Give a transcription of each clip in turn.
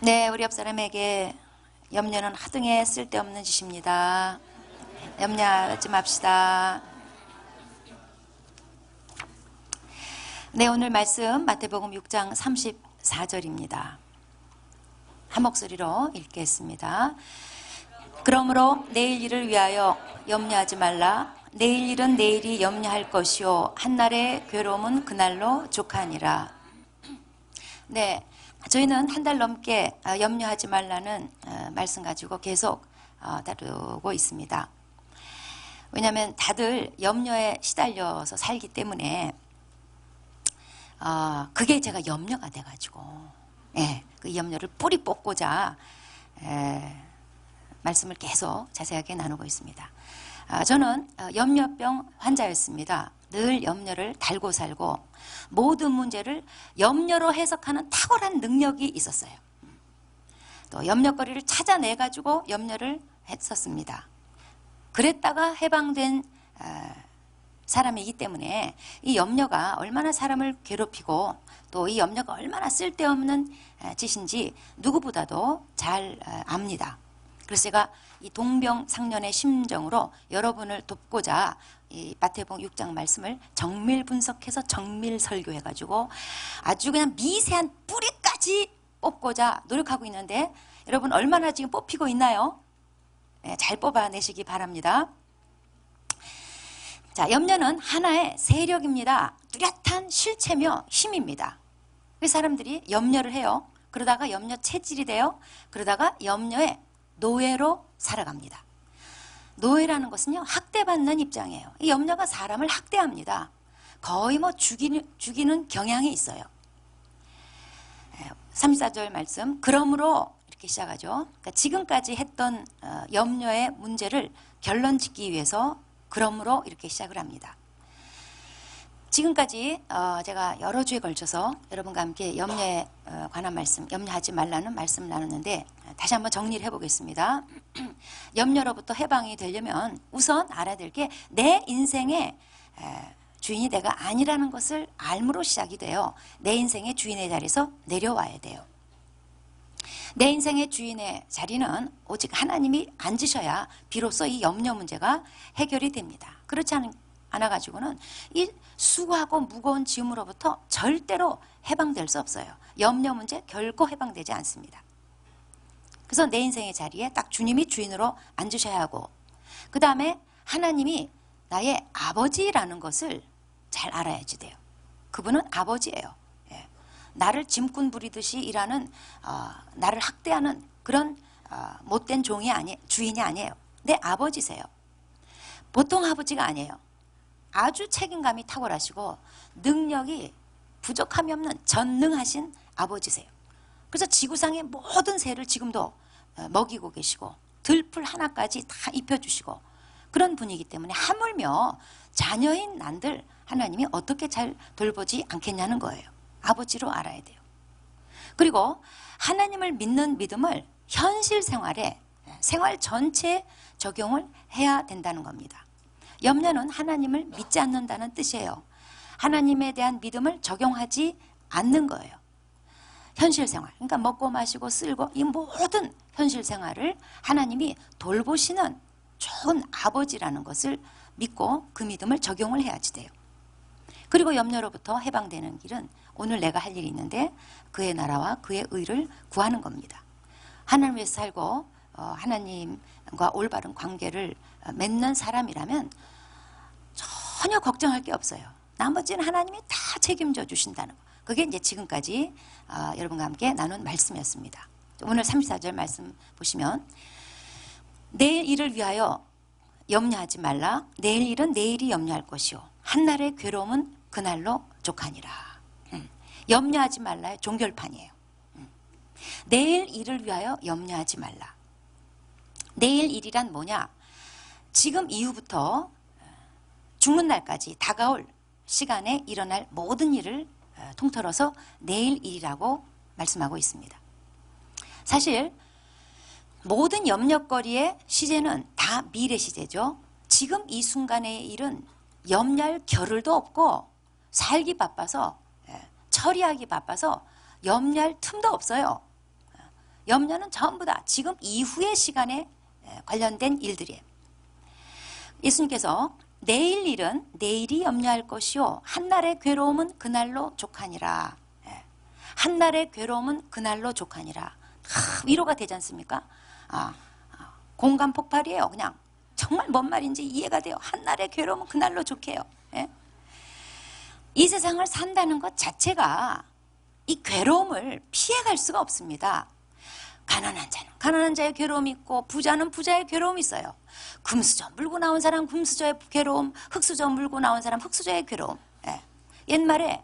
네, 우리 옆 사람에게 염려는 하등의 쓸데없는 짓입니다. 염려하지 맙시다. 네, 오늘 말씀 마태복음 6장 34절입니다. 한 목소리로 읽겠습니다. 그러므로 내일 일을 위하여 염려하지 말라. 내일 일은 내일이 염려할 것이요 한날의 괴로움은 그날로 족하니라. 네, 저희는 한 달 넘게 염려하지 말라는 말씀 가지고 계속 다루고 있습니다. 왜냐하면 다들 염려에 시달려서 살기 때문에 그게 제가 염려가 돼가지고 그 염려를 뿌리 뽑고자 말씀을 계속 자세하게 나누고 있습니다. 저는 염려병 환자였습니다. 늘 염려를 달고 살고 모든 문제를 염려로 해석하는 탁월한 능력이 있었어요. 또 염려거리를 찾아내가지고 염려를 했었습니다. 그랬다가 해방된 사람이기 때문에 이 염려가 얼마나 사람을 괴롭히고 또 이 염려가 얼마나 쓸데없는 짓인지 누구보다도 잘 압니다. 그래서 제가 이 동병상련의 심정으로 여러분을 돕고자 이 마태복음 6장 말씀을 정밀 분석해서 정밀 설교해가지고 아주 그냥 미세한 뿌리까지 뽑고자 노력하고 있는데 여러분 얼마나 지금 뽑히고 있나요? 잘 뽑아내시기 바랍니다. 자, 염려는 하나의 세력입니다. 뚜렷한 실체며 힘입니다. 그 사람들이 염려를 해요. 그러다가 염려 체질이 돼요. 그러다가 염려의 노예로 살아갑니다. 노예라는 것은요, 학대받는 입장이에요. 이 염려가 사람을 학대합니다. 거의 뭐 죽이는 경향이 있어요. 34절 말씀, 그러므로 이렇게 시작하죠. 그러니까 지금까지 했던 염려의 문제를 결론 짓기 위해서 그러므로 이렇게 시작을 합니다. 지금까지 제가 여러 주에 걸쳐서 여러분과 함께 염려에 관한 말씀, 염려하지 말라는 말씀을 나눴는데 다시 한번 정리를 해보겠습니다. 염려로부터 해방이 되려면 우선 알아야 될 게 내 인생의 주인이 내가 아니라는 것을 알므로 시작이 돼요. 내 인생의 주인의 자리에서 내려와야 돼요. 내 인생의 주인의 자리는 오직 하나님이 앉으셔야 비로소 이 염려 문제가 해결이 됩니다. 그렇지 않아가지고는 이 수고하고 무거운 짐으로부터 절대로 해방될 수 없어요. 염려 문제 결코 해방되지 않습니다. 그래서 내 인생의 자리에 딱 주님이 주인으로 앉으셔야 하고 그 다음에 하나님이 나의 아버지라는 것을 잘 알아야지 돼요. 그분은 아버지예요. 나를 짐꾼 부리듯이 일하는 나를 학대하는 그런 못된 주인이 아니에요. 내 아버지세요. 보통 아버지가 아니에요. 아주 책임감이 탁월하시고 능력이 부족함이 없는 전능하신 아버지세요. 그래서 지구상의 모든 새를 지금도 먹이고 계시고 들풀 하나까지 다 입혀주시고 그런 분이기 때문에 하물며 자녀인 난들 하나님이 어떻게 잘 돌보지 않겠냐는 거예요. 아버지로 알아야 돼요. 그리고 하나님을 믿는 믿음을 현실 생활에 생활 전체에 적용을 해야 된다는 겁니다. 염려는 하나님을 믿지 않는다는 뜻이에요. 하나님에 대한 믿음을 적용하지 않는 거예요. 현실 생활, 그러니까 먹고 마시고 쓸고 이 모든 현실 생활을 하나님이 돌보시는 좋은 아버지라는 것을 믿고 그 믿음을 적용을 해야지 돼요. 그리고 염려로부터 해방되는 길은 오늘 내가 할 일이 있는데 그의 나라와 그의 의를 구하는 겁니다. 하나님 위해서 살고 하나님과 올바른 관계를 맺는 사람이라면 전혀 걱정할 게 없어요. 나머지는 하나님이 다 책임져 주신다는 거. 그게 이제 지금까지 여러분과 함께 나눈 말씀이었습니다. 오늘 34절 말씀 보시면 내일 일을 위하여 염려하지 말라. 내일 일은 내일이 염려할 것이요 한날의 괴로움은 그날로 족하니라. 염려하지 말라의 종결판이에요. 내일 일을 위하여 염려하지 말라. 내일 일이란 뭐냐? 지금 이후부터 죽는 날까지 다가올 시간에 일어날 모든 일을 통틀어서 내일 일이라고 말씀하고 있습니다. 사실 모든 염려거리의 시제는 다 미래 시제죠. 지금 이 순간의 일은 염려할 겨를도 없고 살기 바빠서 처리하기 바빠서 염려할 틈도 없어요. 염려는 전부 다 지금 이후의 시간에 관련된 일들이에요. 예수님께서 내일 일은 내일이 염려할 것이요 한날의 괴로움은 그날로 족하니라. 한날의 괴로움은 그날로 족하니라. 위로가 되지 않습니까? 공감 폭발이에요. 그냥 정말 뭔 말인지 이해가 돼요. 한날의 괴로움은 그날로 족해요. 이 세상을 산다는 것 자체가 이 괴로움을 피해갈 수가 없습니다. 가난한 자는 가난한 자의 괴로움이 있고 부자는 부자의 괴로움이 있어요. 금수저 물고 나온 사람 금수저의 괴로움, 흙수저 물고 나온 사람 흙수저의 괴로움. 옛말에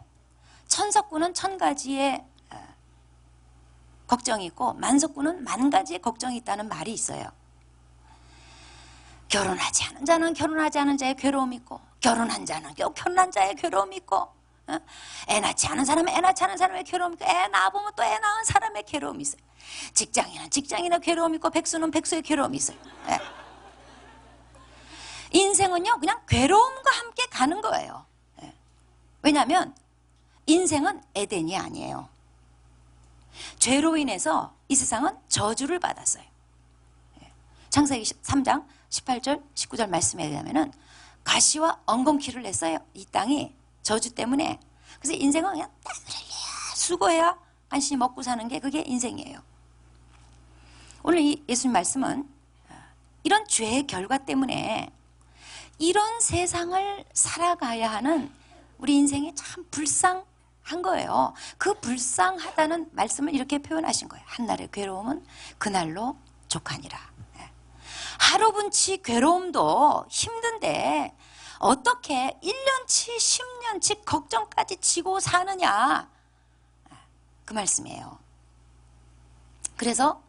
천석구는 천 가지의 걱정이 있고 만석구는 만 가지의 걱정이 있다는 말이 있어요. 결혼하지 않은 자는 결혼하지 않은 자의 괴로움이 있고 결혼한 자는 결혼한 자의 괴로움이 있고 애 낳지 않은 사람은 애 낳지 않은 사람의 괴로움이 있고 애 낳아보면 또 애 낳은 사람의 괴로움이 있어요. 직장인은 직장인의 괴로움이 있고 백수는 백수의 괴로움이 있어요. 인생은요 그냥 괴로움과 함께 가는 거예요. 왜냐하면 인생은 에덴이 아니에요. 죄로 인해서 이 세상은 저주를 받았어요. 창세기 3장 18절 19절 말씀에 의하면 가시와 엉겅퀴를 냈어요. 이 땅이 저주 때문에. 그래서 인생은 그냥 땀 흘려야 수고해야 간신히 먹고 사는 게 그게 인생이에요. 오늘 이 예수님 말씀은 이런 죄의 결과 때문에 이런 세상을 살아가야 하는 우리 인생이 참 불쌍한 거예요. 그 불쌍하다는 말씀을 이렇게 표현하신 거예요. 한날의 괴로움은 그날로 족하니라. 하루분치 괴로움도 힘든데 어떻게 1년치 10년치 걱정까지 지고 사느냐 그 말씀이에요. 그래서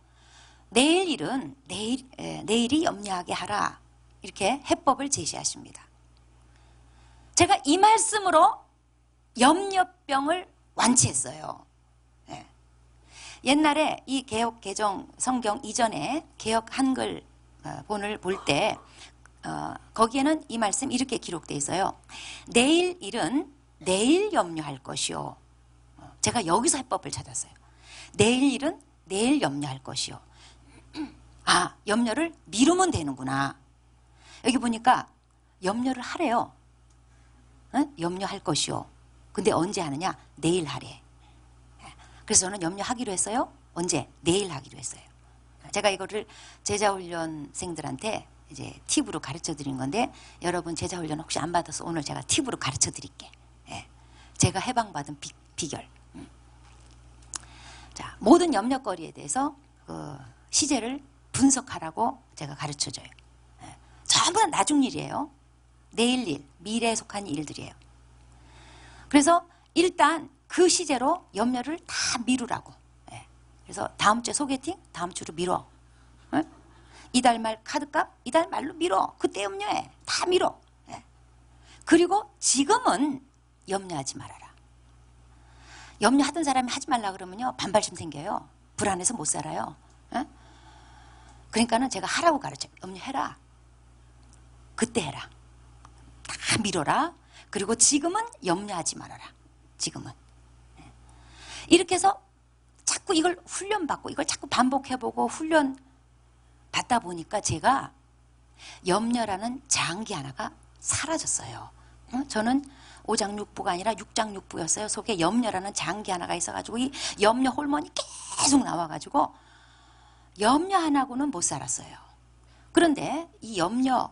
내일 일은 내일이 염려하게 하라 이렇게 해법을 제시하십니다. 제가 이 말씀으로 염려병을 완치했어요. 옛날에 이 개역 개정 성경 이전에 개역 한글 본을 볼 때 거기에는 이 말씀 이렇게 기록되어 있어요. 내일 일은 내일 염려할 것이요. 제가 여기서 해법을 찾았어요. 내일 일은 내일 염려할 것이요. 염려를 미루면 되는구나. 여기 보니까 염려를 하래요. 염려할 것이요. 근데 언제 하느냐? 내일 하래. 그래서 저는 염려하기로 했어요. 언제? 내일 하기로 했어요. 제가 이거를 제자훈련생들한테 이제 팁으로 가르쳐 드린 건데 여러분 제자훈련 혹시 안 받아서 오늘 제가 팁으로 가르쳐 드릴게. 제가 해방받은 비결. 자, 모든 염려거리에 대해서 시제를 분석하라고 제가 가르쳐 줘요. 전부 다 나중 일이에요. 내일 일, 미래에 속한 일들이에요. 그래서 일단 그 시제로 염려를 다 미루라고. 그래서 다음 주에 소개팅, 다음 주로 미뤄. 이달 말 카드값, 이달 말로 미뤄. 그때 염려해. 다 미뤄. 그리고 지금은 염려하지 말아라. 염려하던 사람이 하지 말라 그러면요 반발심 생겨요. 불안해서 못 살아요. 그러니까는 제가 하라고 가르쳐요. 염려해라. 그때 해라. 다 미뤄라. 그리고 지금은 염려하지 말아라. 지금은. 이렇게 해서 자꾸 이걸 훈련받고 이걸 자꾸 반복해보고 훈련 받다 보니까 제가 염려라는 장기 하나가 사라졌어요. 저는 5장 6부가 아니라 6장 6부였어요. 속에 염려라는 장기 하나가 있어가지고 이 염려 호르몬이 계속 나와가지고 염려 하나고는 못 살았어요. 그런데 이 염려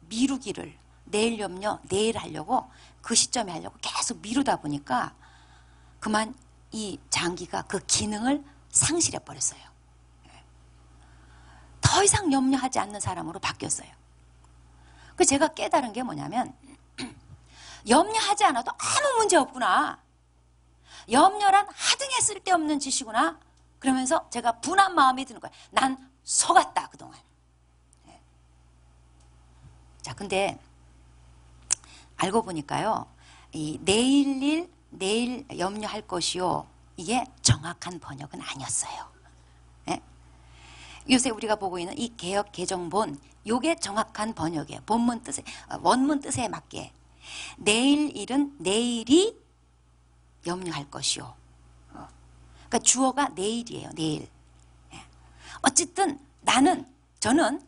미루기를 내일 염려 내일 하려고 그 시점에 하려고 계속 미루다 보니까 그만 이 장기가 그 기능을 상실해 버렸어요. 더 이상 염려하지 않는 사람으로 바뀌었어요. 그래서 제가 깨달은 게 뭐냐면 염려하지 않아도 아무 문제 없구나. 염려란 하등에 쓸데없는 짓이구나. 그러면서 제가 분한 마음이 드는 거예요. 난 속았다 그동안. 자, 근데 알고 보니까요. 이 내일 일 내일 염려할 것이요. 이게 정확한 번역은 아니었어요. 요새 우리가 보고 있는 이 개역 개정본 요게 정확한 번역이에요. 본문 뜻에 원문 뜻에 맞게 내일 일은 내일이 염려할 것이요. 그러니까 주어가 내일이에요. 내일. 어쨌든 저는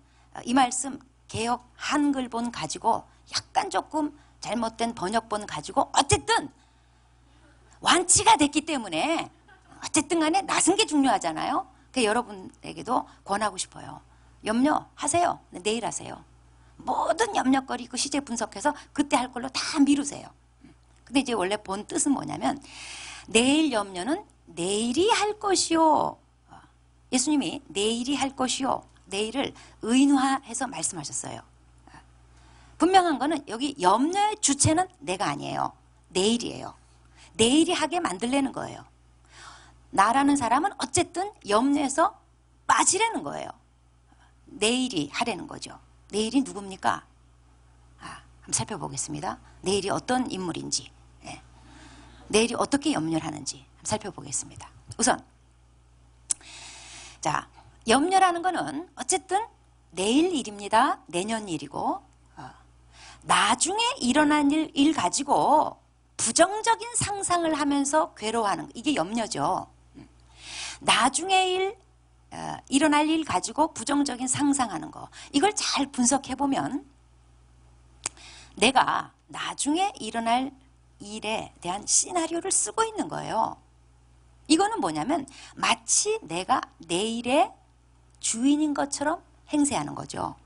이 말씀 개역 한글본 가지고 약간 조금 잘못된 번역본 가지고 어쨌든 완치가 됐기 때문에 어쨌든 간에 낫은 게 중요하잖아요. 그래서 여러분에게도 권하고 싶어요. 염려하세요. 내일 하세요. 모든 염려거리 그 시제 분석해서 그때 할 걸로 다 미루세요. 근데 이제 원래 본 뜻은 뭐냐면 내일 염려는 내일이 할 것이요. 예수님이 내일이 할 것이요. 내일을 의인화해서 말씀하셨어요. 분명한 거는 여기 염려의 주체는 내가 아니에요. 내일이에요. 내일이 하게 만들려는 거예요. 나라는 사람은 어쨌든 염려에서 빠지려는 거예요. 내일이 하려는 거죠. 내일이 누굽니까? 한번 살펴보겠습니다. 내일이 어떤 인물인지, 내일이 어떻게 염려를 하는지 한번 살펴보겠습니다. 우선 자, 염려라는 거는 어쨌든 내일 일입니다. 내년 일이고 나중에 일어난 일 가지고 부정적인 상상을 하면서 괴로워하는 거, 이게 염려죠. 나중에 일어날 일 가지고 부정적인 상상하는 거, 이걸 잘 분석해 보면 내가 나중에 일어날 일에 대한 시나리오를 쓰고 있는 거예요. 이거는 뭐냐면 마치 내가 내일의 주인인 것처럼 행세하는 거죠.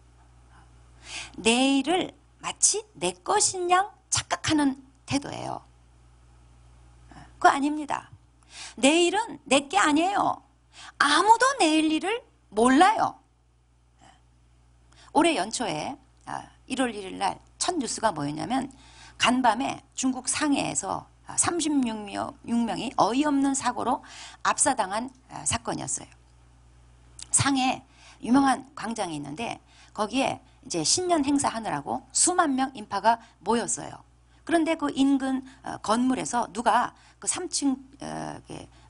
내일을 마치 내 것인 양 착각하는 태도예요. 그거 아닙니다. 내일은 내 게 아니에요. 아무도 내일 일을 몰라요. 올해 연초에 1월 1일 날 첫 뉴스가 뭐였냐면 간밤에 중국 상해에서 36명이 어이없는 사고로 압사당한 사건이었어요. 상해 유명한 광장이 있는데 거기에 이제 신년 행사하느라고 수만 명 인파가 모였어요. 그런데 그 인근 건물에서 누가 그 3층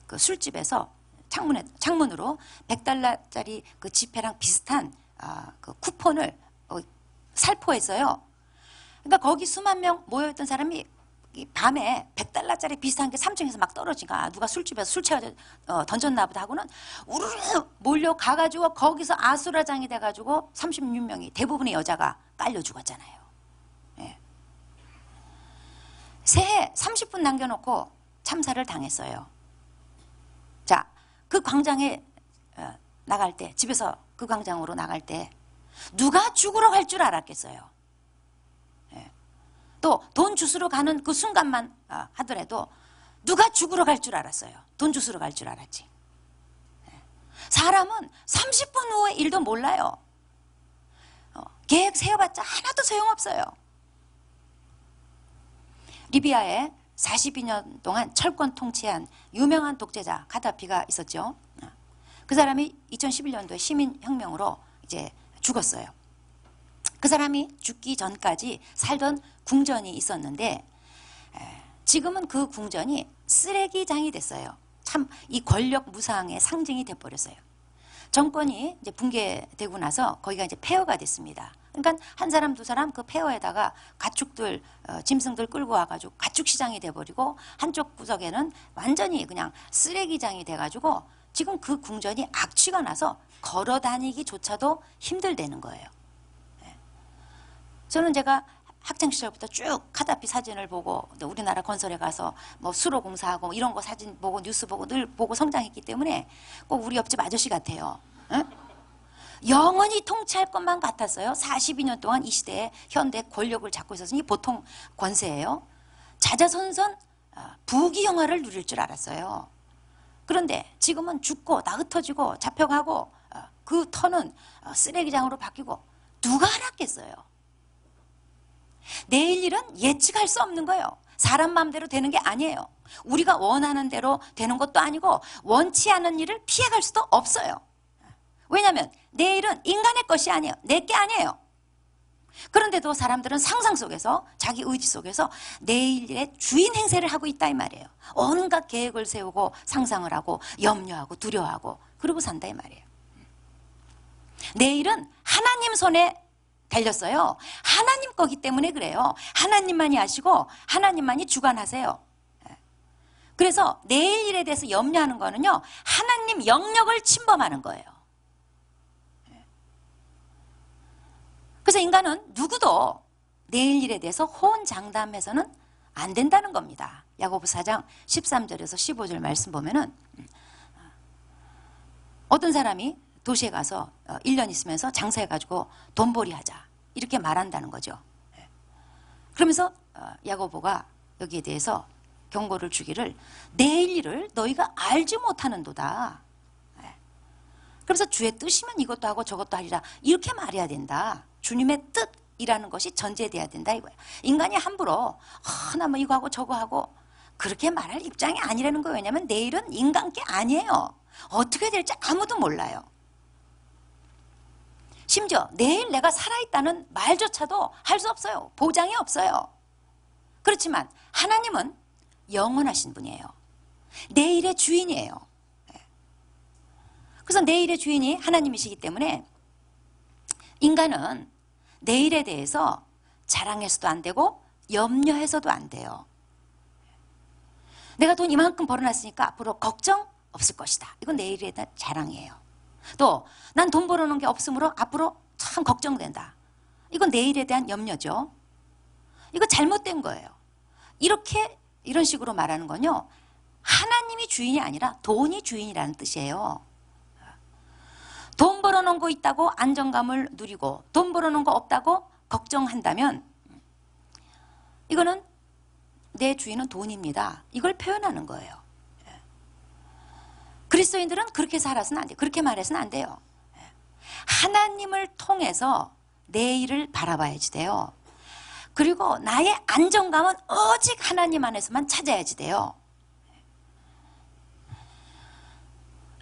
그 술집에서 창문으로 100달러짜리 그 지폐랑 비슷한 그 쿠폰을 살포했어요. 그러니까 거기 수만 명 모여있던 사람이 밤에 100달러짜리 비슷한 게 3층에서 막 떨어지니까 누가 술집에서 술 채워 던졌나 보다 하고는 우르르 몰려가가지고 거기서 아수라장이 돼가지고 36명이 대부분의 여자가 깔려 죽었잖아요. 예. 새해 30분 남겨놓고 참사를 당했어요. 자, 그 광장에 나갈 때, 집에서 그 광장으로 나갈 때 누가 죽으러 갈 줄 알았겠어요. 또 돈 주스러 가는 그 순간만 하더라도 누가 죽으러 갈 줄 알았어요. 돈 주스러 갈 줄 알았지. 사람은 30분 후의 일도 몰라요. 계획 세워봤자 하나도 소용없어요. 리비아에 42년 동안 철권 통치한 유명한 독재자 가다피가 있었죠. 그 사람이 2011년도에 시민혁명으로 이제 죽었어요. 그 사람이 죽기 전까지 살던 궁전이 있었는데 지금은 그 궁전이 쓰레기장이 됐어요. 참 이 권력 무상의 상징이 돼버렸어요. 정권이 이제 붕괴되고 나서 거기가 이제 폐허가 됐습니다. 그러니까 한 사람 두 사람 그 폐허에다가 가축들 짐승들 끌고 와가지고 가축 시장이 돼버리고 한쪽 구석에는 완전히 그냥 쓰레기장이 돼가지고 지금 그 궁전이 악취가 나서 걸어 다니기조차도 힘들다는 거예요. 저는 제가 학창 시절부터 쭉 카다피 사진을 보고 우리나라 건설에 가서 뭐 수로 공사하고 이런 거 사진 보고 뉴스 보고 늘 보고 성장했기 때문에 꼭 우리 옆집 아저씨 같아요. 응? 영원히 통치할 것만 같았어요. 42년 동안 이 시대에 현대 권력을 잡고 있었으니 보통 권세예요. 자자손손 부귀영화를 누릴 줄 알았어요. 그런데 지금은 죽고 다 흩어지고 잡혀가고 그 터는 쓰레기장으로 바뀌고 누가 알았겠어요. 내일 일은 예측할 수 없는 거예요. 사람 마음대로 되는 게 아니에요. 우리가 원하는 대로 되는 것도 아니고 원치 않은 일을 피해갈 수도 없어요. 왜냐하면 내일은 인간의 것이 아니에요. 내 게 아니에요. 그런데도 사람들은 상상 속에서 자기 의지 속에서 내일의 주인 행세를 하고 있다 이 말이에요. 온갖 계획을 세우고 상상을 하고 염려하고 두려워하고 그러고 산다 이 말이에요. 내일은 하나님 손에 달렸어요. 하나님 거기 때문에 그래요. 하나님만이 아시고 하나님만이 주관하세요. 그래서 내일 일에 대해서 염려하는 거는요, 하나님 영역을 침범하는 거예요. 그래서 인간은 누구도 내일 일에 대해서 호언장담해서는 안 된다는 겁니다. 야고보 4장 13절에서 15절 말씀 보면은 어떤 사람이 도시에 가서 1년 있으면서 장사해가지고 돈벌이 하자 이렇게 말한다는 거죠. 그러면서 야고보가 여기에 대해서 경고를 주기를 내일 일을 너희가 알지 못하는도다. 그래서 주의 뜻이면 이것도 하고 저것도 하리라 이렇게 말해야 된다. 주님의 뜻이라는 것이 전제돼야 된다 이거야. 인간이 함부로 나 뭐 이거 하고 저거 하고 그렇게 말할 입장이 아니라는 거예요. 왜냐하면 내일은 인간 게 아니에요. 어떻게 될지 아무도 몰라요. 심지어 내일 내가 살아있다는 말조차도 할 수 없어요. 보장이 없어요. 그렇지만 하나님은 영원하신 분이에요. 내일의 주인이에요. 그래서 내일의 주인이 하나님이시기 때문에 인간은 내일에 대해서 자랑해서도 안 되고 염려해서도 안 돼요. 내가 돈 이만큼 벌어놨으니까 앞으로 걱정 없을 것이다. 이건 내일에 대한 자랑이에요. 또 난 돈 벌어놓은 게 없으므로 앞으로 참 걱정된다. 이건 내일에 대한 염려죠. 이거 잘못된 거예요. 이런 식으로 말하는 건요, 하나님이 주인이 아니라 돈이 주인이라는 뜻이에요. 돈 벌어놓은 거 있다고 안정감을 누리고 돈 벌어놓은 거 없다고 걱정한다면 이거는 내 주인은 돈입니다. 이걸 표현하는 거예요. 그리스도인들은 그렇게 살아서는 안 돼요. 그렇게 말해서는 안 돼요. 하나님을 통해서 내일을 바라봐야지 돼요. 그리고 나의 안정감은 오직 하나님 안에서만 찾아야지 돼요.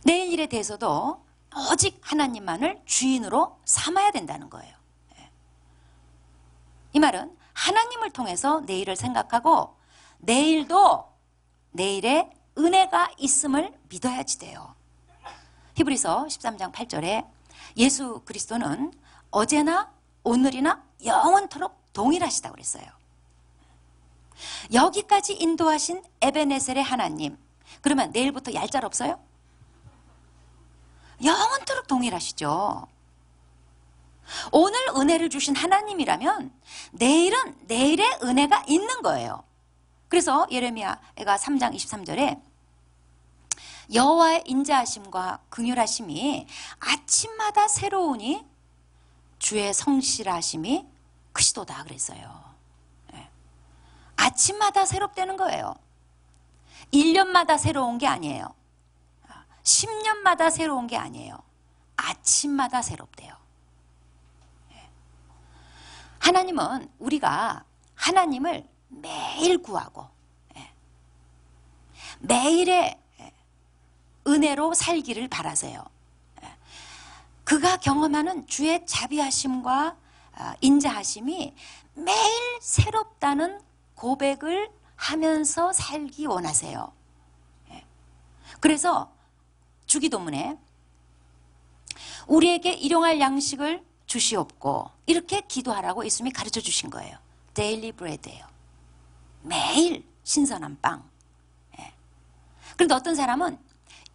내일 일에 대해서도 오직 하나님만을 주인으로 삼아야 된다는 거예요. 이 말은 하나님을 통해서 내일을 생각하고 내일도 내일의 은혜가 있음을 믿어야지 돼요. 히브리서 13장 8절에 예수 그리스도는 어제나 오늘이나 영원토록 동일하시다고 그랬어요. 여기까지 인도하신 에베네셀의 하나님, 그러면 내일부터 얄짤 없어요? 영원토록 동일하시죠. 오늘 은혜를 주신 하나님이라면 내일은 내일의 은혜가 있는 거예요. 그래서 예레미야가 3장 23절에 여호와의 인자하심과 긍휼하심이 아침마다 새로우니 주의 성실하심이 크시도다 그랬어요. 아침마다 새롭다는 거예요. 1년마다 새로운 게 아니에요. 10년마다 새로운 게 아니에요. 아침마다 새롭대요. 하나님은 우리가 하나님을 매일 구하고 매일의 은혜로 살기를 바라세요. 그가 경험하는 주의 자비하심과 인자하심이 매일 새롭다는 고백을 하면서 살기 원하세요. 그래서 주기도문에 우리에게 일용할 양식을 주시옵고 이렇게 기도하라고 예수님이 가르쳐 주신 거예요. 데일리 브레드예요. 매일 신선한 빵. 그런데 어떤 사람은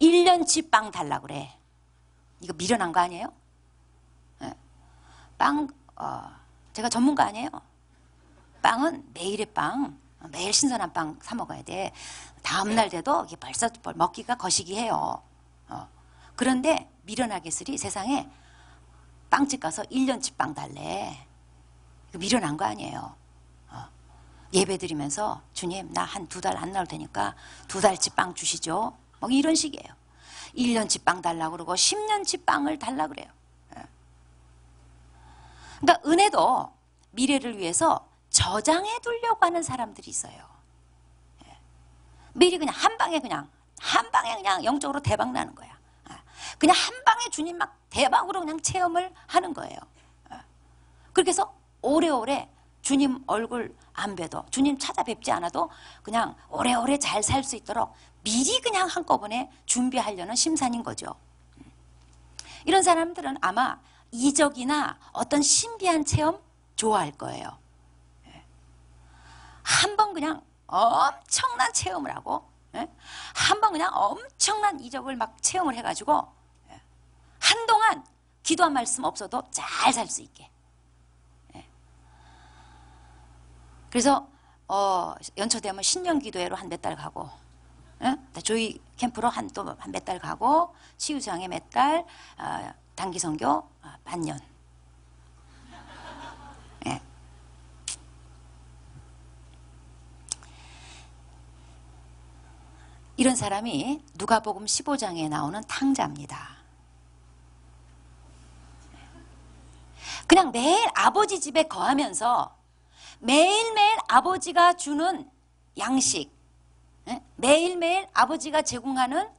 1년치 빵 달라고 그래. 이거 미련한 거 아니에요? 빵, 제가 전문가 아니에요. 빵은 매일의 빵, 매일 신선한 빵 사 먹어야 돼. 다음날 돼도 이게 벌써 먹기가 거시기해요. 그런데 미련하게스리 세상에 빵집 가서 1년치 빵 달래. 이거 미련한 거 아니에요. 예배 드리면서 주님 나 한 2달 안 나올 테니까 2달치 빵 주시죠. 뭐 이런 식이에요. 1년치 빵 달라고 그러고 10년치 빵을 달라고 그래요. 그러니까 은혜도 미래를 위해서 저장해 두려고 하는 사람들이 있어요. 미리 그냥 한 방에 그냥 영적으로 대박 나는 거야. 그냥 한 방에 주님 막 대박으로 그냥 체험을 하는 거예요. 그렇게 해서 오래오래 주님 얼굴 안 봬도 주님 찾아뵙지 않아도 그냥 오래오래 잘 살 수 있도록 미리 그냥 한꺼번에 준비하려는 심산인 거죠. 이런 사람들은 아마 이적이나 어떤 신비한 체험 좋아할 거예요. 한 번 그냥 엄청난 체험을 하고 한 번 그냥 엄청난 이적을 막 체험을 해가지고 한동안 기도한 말씀 없어도 잘 살 수 있게. 그래서 연초 되면 신년기도회로 한 몇 달 가고, 예? 조이 캠프로 또 한 몇 달 가고, 치유장에 몇 달, 단기선교 반년. 예. 이런 사람이 누가복음 15장에 나오는 탕자입니다. 그냥 매일 아버지 집에 거하면서 매일매일 아버지가 주는 양식, 매일매일 아버지가 제공하는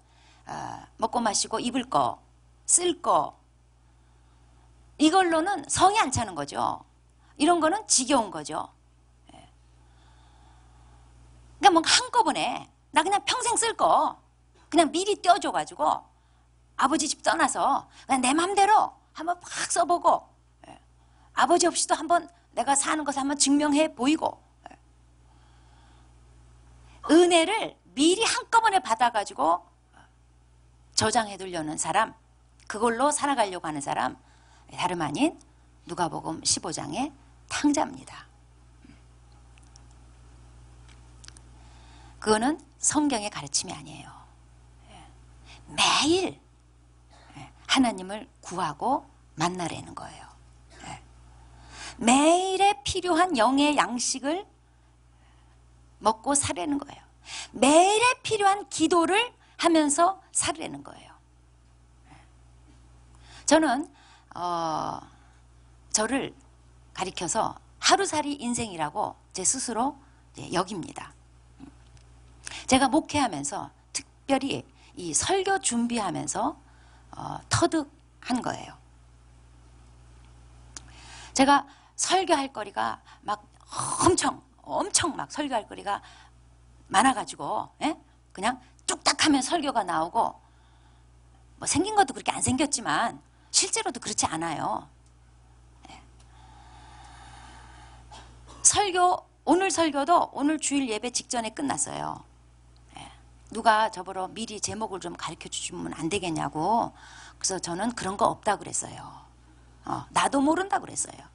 먹고 마시고 입을 거, 쓸 거, 이걸로는 성이 안 차는 거죠. 이런 거는 지겨운 거죠. 그러니까 뭔가 한꺼번에 나 그냥 평생 쓸 거 그냥 미리 떼어줘가지고 아버지 집 떠나서 그냥 내 맘대로 한번 확 써보고, 아버지 없이도 한번 내가 사는 것을 한번 증명해 보이고, 은혜를 미리 한꺼번에 받아가지고 저장해 두려는 사람, 그걸로 살아가려고 하는 사람, 다름 아닌 누가복음 15장의 탕자입니다. 그거는 성경의 가르침이 아니에요. 매일 하나님을 구하고 만나라는 거예요. 매일에 필요한 영의 양식을 먹고 살라는 거예요. 매일에 필요한 기도를 하면서 살라는 거예요. 저는 저를 가리켜서 하루살이 인생이라고 제 스스로 여깁니다. 제가 목회하면서 특별히 이 설교 준비하면서 터득한 거예요. 제가 설교할 거리가 막 엄청 막 설교할 거리가 많아가지고, 그냥 뚝딱 하면 설교가 나오고, 뭐 생긴 것도 그렇게 안 생겼지만 실제로도 그렇지 않아요. 오늘 설교도 오늘 주일 예배 직전에 끝났어요. 누가 저보러 미리 제목을 좀 가르쳐 주시면 안 되겠냐고. 그래서 저는 그런 거 없다 그랬어요. 나도 모른다 그랬어요.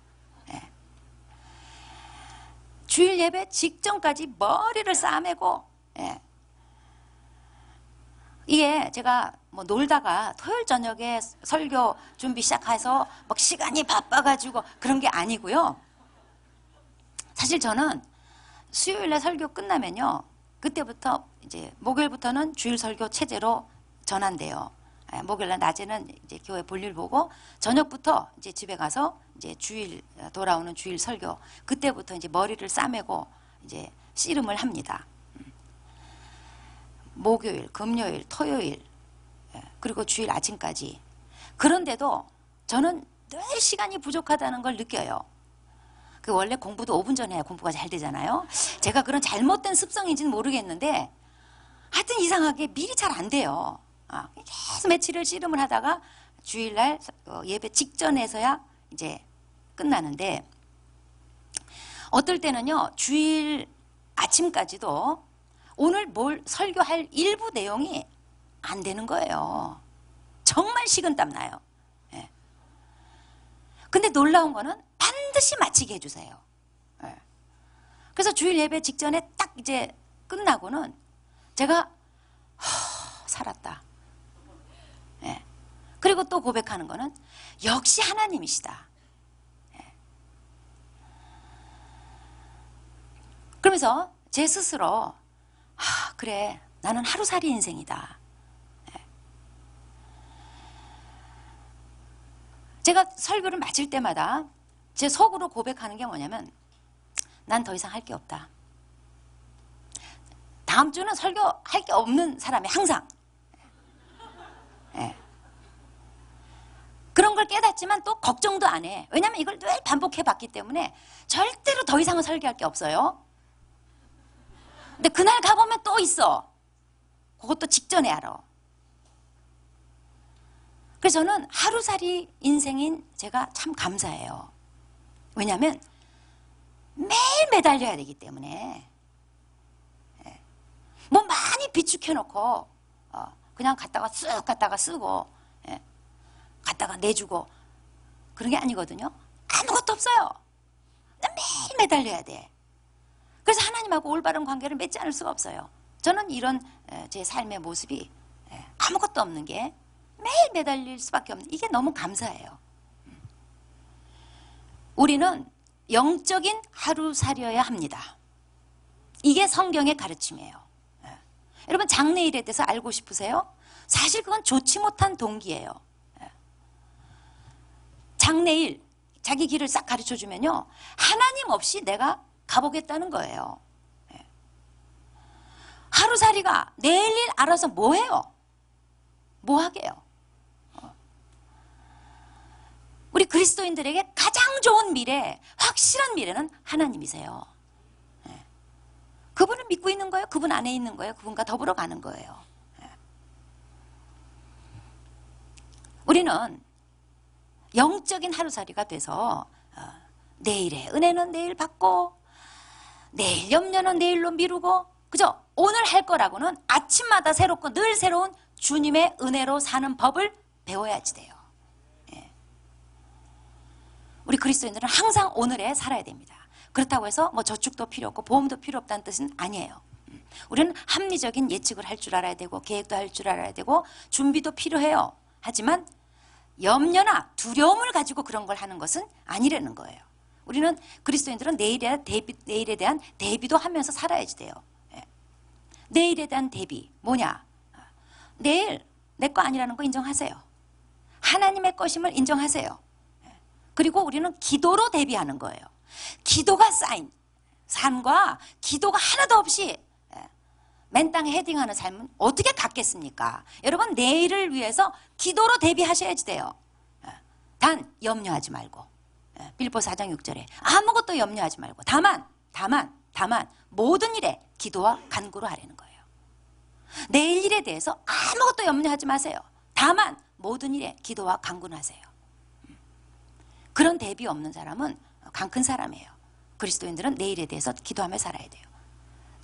주일 예배 직전까지 머리를 싸매고, 이게 제가 뭐 놀다가 토요일 저녁에 설교 준비 시작해서 막 시간이 바빠가지고 그런 게 아니고요. 사실 저는 수요일날 설교 끝나면요, 그때부터 이제 목요일부터는 주일 설교 체제로 전환돼요. 목요일날 낮에는 이제 교회 볼일 보고 저녁부터 이제 집에 가서 이제 주일 돌아오는 주일 설교, 그때부터 이제 머리를 싸매고 이제 씨름을 합니다. 목요일, 금요일, 토요일, 그리고 주일 아침까지. 그런데도 저는 늘 시간이 부족하다는 걸 느껴요. 그 원래 공부도 5분 전에 해야 공부가 잘 되잖아요. 제가 그런 잘못된 습성인지는 모르겠는데 하여튼 이상하게 미리 잘 안 돼요. 계속 며칠을 씨름을 하다가 주일날 예배 직전에서야 이제 끝나는데, 어떨 때는요 주일 아침까지도 오늘 뭘 설교할 일부 내용이 안 되는 거예요. 정말 식은땀 나요. 근데 놀라운 거는 반드시 마치게 해주세요. 그래서 주일 예배 직전에 딱 이제 끝나고는 제가 살았다. 그리고 또 고백하는 거는 역시 하나님이시다. 그러면서 제 스스로 그래, 나는 하루살이 인생이다. 제가 설교를 마칠 때마다 제 속으로 고백하는 게 뭐냐면, 난 더 이상 할 게 없다. 다음 주는 설교할 게 없는 사람이 항상. 그런 걸 깨닫지만 또 걱정도 안 해. 왜냐하면 이걸 늘 반복해 봤기 때문에 절대로 더 이상은 설교할 게 없어요. 근데 그날 가보면 또 있어. 그것도 직전에 알아. 그래서 저는 하루살이 인생인 제가 참 감사해요. 왜냐하면 매일 매달려야 되기 때문에. 뭐 많이 비축해놓고 그냥 갔다가 쓱 갔다가 쓰고 갔다가 내주고 그런 게 아니거든요. 아무것도 없어요. 매일 매달려야 돼. 그래서 하나님하고 올바른 관계를 맺지 않을 수가 없어요. 저는 이런 제 삶의 모습이 아무것도 없는 게 매일 매달릴 수밖에 없는, 이게 너무 감사해요. 우리는 영적인 하루살이여야 합니다. 이게 성경의 가르침이에요. 여러분, 장래일에 대해서 알고 싶으세요? 사실 그건 좋지 못한 동기예요. 장래일, 자기 길을 싹 가르쳐주면요, 하나님 없이 내가 가보겠다는 거예요. 하루살이가 내일 일 알아서 뭐 해요? 뭐 하게요? 우리 그리스도인들에게 가장 좋은 미래, 확실한 미래는 하나님이세요. 그분을 믿고 있는 거예요. 그분 안에 있는 거예요. 그분과 더불어 가는 거예요. 우리는 영적인 하루살이가 돼서 내일의 은혜는 내일 받고, 내일 염려는 내일로 미루고, 그죠? 오늘 할 거라고는 아침마다 새롭고 늘 새로운 주님의 은혜로 사는 법을 배워야지 돼요. 우리 그리스도인들은 항상 오늘에 살아야 됩니다. 그렇다고 해서 뭐 저축도 필요 없고 보험도 필요 없다는 뜻은 아니에요. 우리는 합리적인 예측을 할 줄 알아야 되고, 계획도 할 줄 알아야 되고, 준비도 필요해요. 하지만 염려나 두려움을 가지고 그런 걸 하는 것은 아니라는 거예요. 우리는 그리스도인들은 내일에 대한 대비도 하면서 살아야지 돼요. 내일에 대한 대비 뭐냐? 내일 내 거 아니라는 거 인정하세요. 하나님의 것임을 인정하세요. 그리고 우리는 기도로 대비하는 거예요. 기도가 쌓인 삶과 기도가 하나도 없이 맨 땅에 헤딩하는 삶은 어떻게 갖겠습니까? 여러분, 내일을 위해서 기도로 대비하셔야지 돼요. 단 염려하지 말고, 빌립보서 4장 6절에 아무것도 염려하지 말고 다만 모든 일에 기도와 간구로 하라는 거예요. 내일 일에 대해서 아무것도 염려하지 마세요. 다만 모든 일에 기도와 간구는 하세요. 그런 대비 없는 사람은 강큰 사람이에요. 그리스도인들은 내일에 대해서 기도하며 살아야 돼요.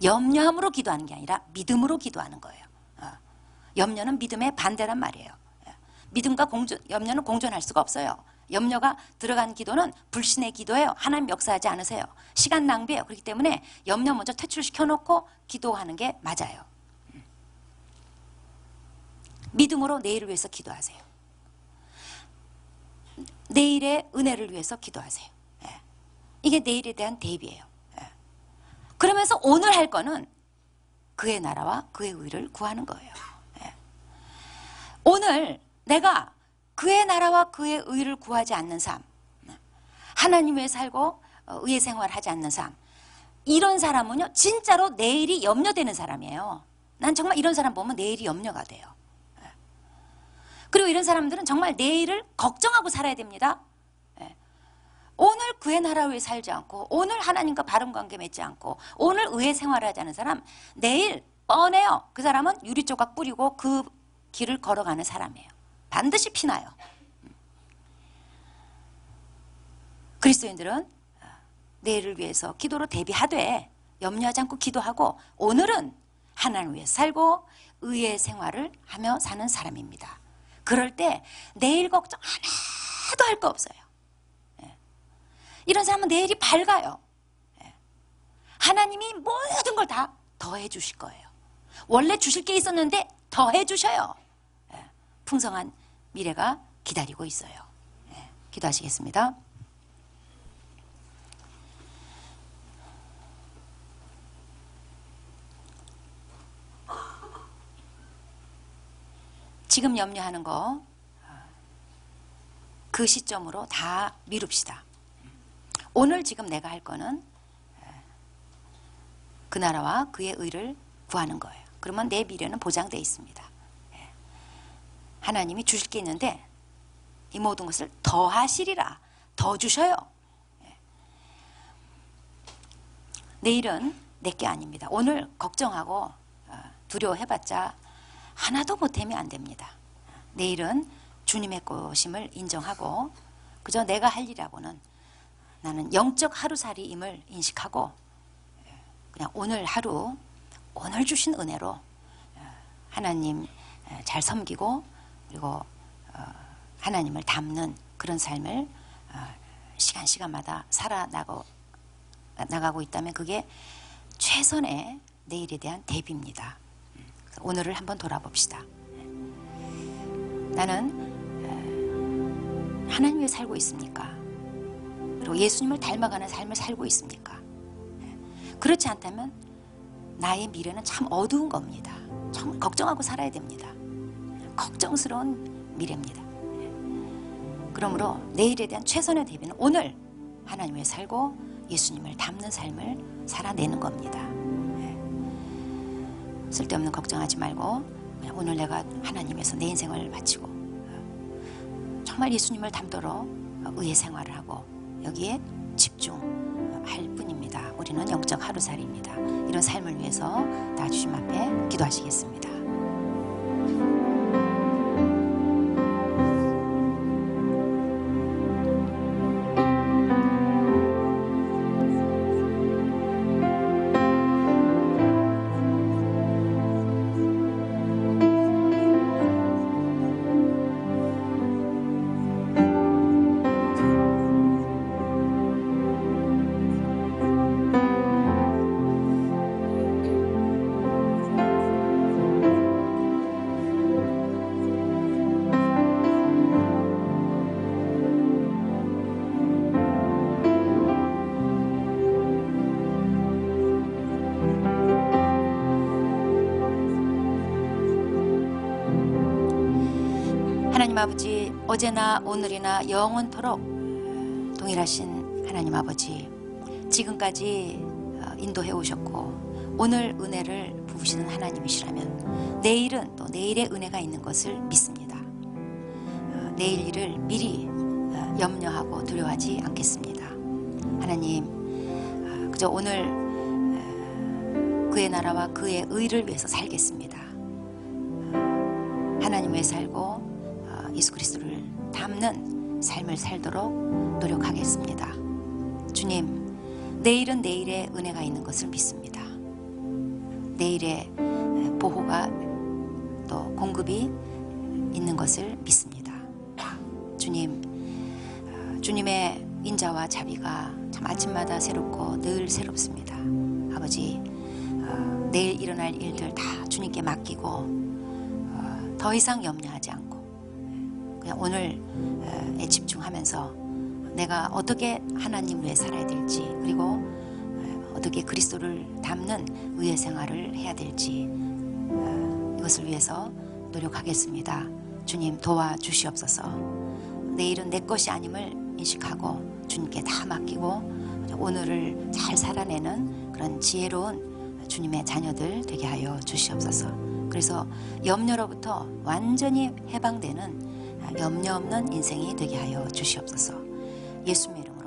염려함으로 기도하는 게 아니라 믿음으로 기도하는 거예요. 염려는 믿음의 반대란 말이에요. 믿음과 염려는 공존할 수가 없어요. 염려가 들어간 기도는 불신의 기도예요. 하나님 역사하지 않으세요. 시간 낭비예요. 그렇기 때문에 염려 먼저 퇴출시켜 놓고 기도하는 게 맞아요. 믿음으로 내일을 위해서 기도하세요. 내일의 은혜를 위해서 기도하세요. 이게 내일에 대한 대비예요. 그러면서 오늘 할 거는 그의 나라와 그의 의를 구하는 거예요. 오늘 내가 그의 나라와 그의 의를 구하지 않는 삶, 하나님 외에 살고 의의 생활을 하지 않는 삶, 이런 사람은요 진짜로 내일이 염려되는 사람이에요. 난 정말 이런 사람 보면 내일이 염려가 돼요. 그리고 이런 사람들은 정말 내일을 걱정하고 살아야 됩니다. 오늘 그의 나라 위에 살지 않고, 오늘 하나님과 바른 관계 맺지 않고, 오늘 의의 생활을 하지 않은 사람, 내일 뻔해요. 그 사람은 유리조각 뿌리고 그 길을 걸어가는 사람이에요. 반드시 피나요. 그리스도인들은 내일을 위해서 기도로 대비하되 염려하지 않고 기도하고, 오늘은 하나님을 위해 살고 의의 생활을 하며 사는 사람입니다. 그럴 때 내일 걱정 하나도 할 거 없어요. 이런 사람은 내일이 밝아요. 하나님이 모든 걸 다 더해 주실 거예요. 원래 주실 게 있었는데 더해 주셔요. 풍성한 미래가 기다리고 있어요. 기도하시겠습니다. 지금 염려하는 거 그 시점으로 다 미룹시다. 오늘 지금 내가 할 거는 그 나라와 그의 의를 구하는 거예요. 그러면 내 미래는 보장되어 있습니다. 하나님이 주실 게 있는데 이 모든 것을 더 하시리라. 더 주셔요. 내일은 내게 아닙니다. 오늘 걱정하고 두려워해봤자 하나도 보탬이 안 됩니다. 내일은 주님의 것임을 인정하고, 그저 내가 할 일이라고는 나는 영적 하루살이임을 인식하고, 그냥 오늘 하루, 오늘 주신 은혜로 하나님 잘 섬기고, 그리고 하나님을 닮는 그런 삶을 시간마다 살아나가고 있다면 그게 최선의 내일에 대한 대비입니다. 오늘을 한번 돌아봅시다. 나는 하나님 위해 살고 있습니까? 그리고 예수님을 닮아가는 삶을 살고 있습니까? 그렇지 않다면 나의 미래는 참 어두운 겁니다. 정말 걱정하고 살아야 됩니다. 걱정스러운 미래입니다. 그러므로 내일에 대한 최선의 대비는 오늘 하나님 위해 살고 예수님을 닮는 삶을 살아내는 겁니다. 쓸데없는 걱정하지 말고 그냥 오늘 내가 하나님 위해서 내 인생을 바치고 정말 예수님을 닮도록 의의 생활을 하고 여기에 집중할 뿐입니다. 우리는 영적 하루살이입니다. 이런 삶을 위해서 다 주님 앞에 기도하시겠습니다. 하나님 아버지, 어제나 오늘이나 영원토록 동일하신 하나님 아버지, 지금까지 인도해 오셨고 오늘 은혜를 부으시는 하나님이시라면 내일은 또 내일의 은혜가 있는 것을 믿습니다. 내일 일을 미리 염려하고 두려워하지 않겠습니다. 하나님, 그저 오늘 그의 나라와 그의 의를 위해서 살겠습니다. 하나님 위해 살고 예수 그리스도를 닮는 삶을 살도록 노력하겠습니다. 주님, 내일은 내일의 은혜가 있는 것을 믿습니다. 내일의 보호가 또 공급이 있는 것을 믿습니다. 주님, 주님의 인자와 자비가 참 아침마다 새롭고 늘 새롭습니다. 아버지, 내일 일어날 일들 다 주님께 맡기고 더 이상 염려하지 않고 그냥 오늘에 집중하면서 내가 어떻게 하나님 위해 살아야 될지, 그리고 어떻게 그리스도를 닮는 의의 생활을 해야 될지 이것을 위해서 노력하겠습니다. 주님, 도와주시옵소서. 내일은 내 것이 아님을 인식하고 주님께 다 맡기고 오늘을 잘 살아내는 그런 지혜로운 주님의 자녀들 되게 하여 주시옵소서. 그래서 염려로부터 완전히 해방되는 염려 없는 인생이 되게 하여 주시옵소서. 예수님의 이름으로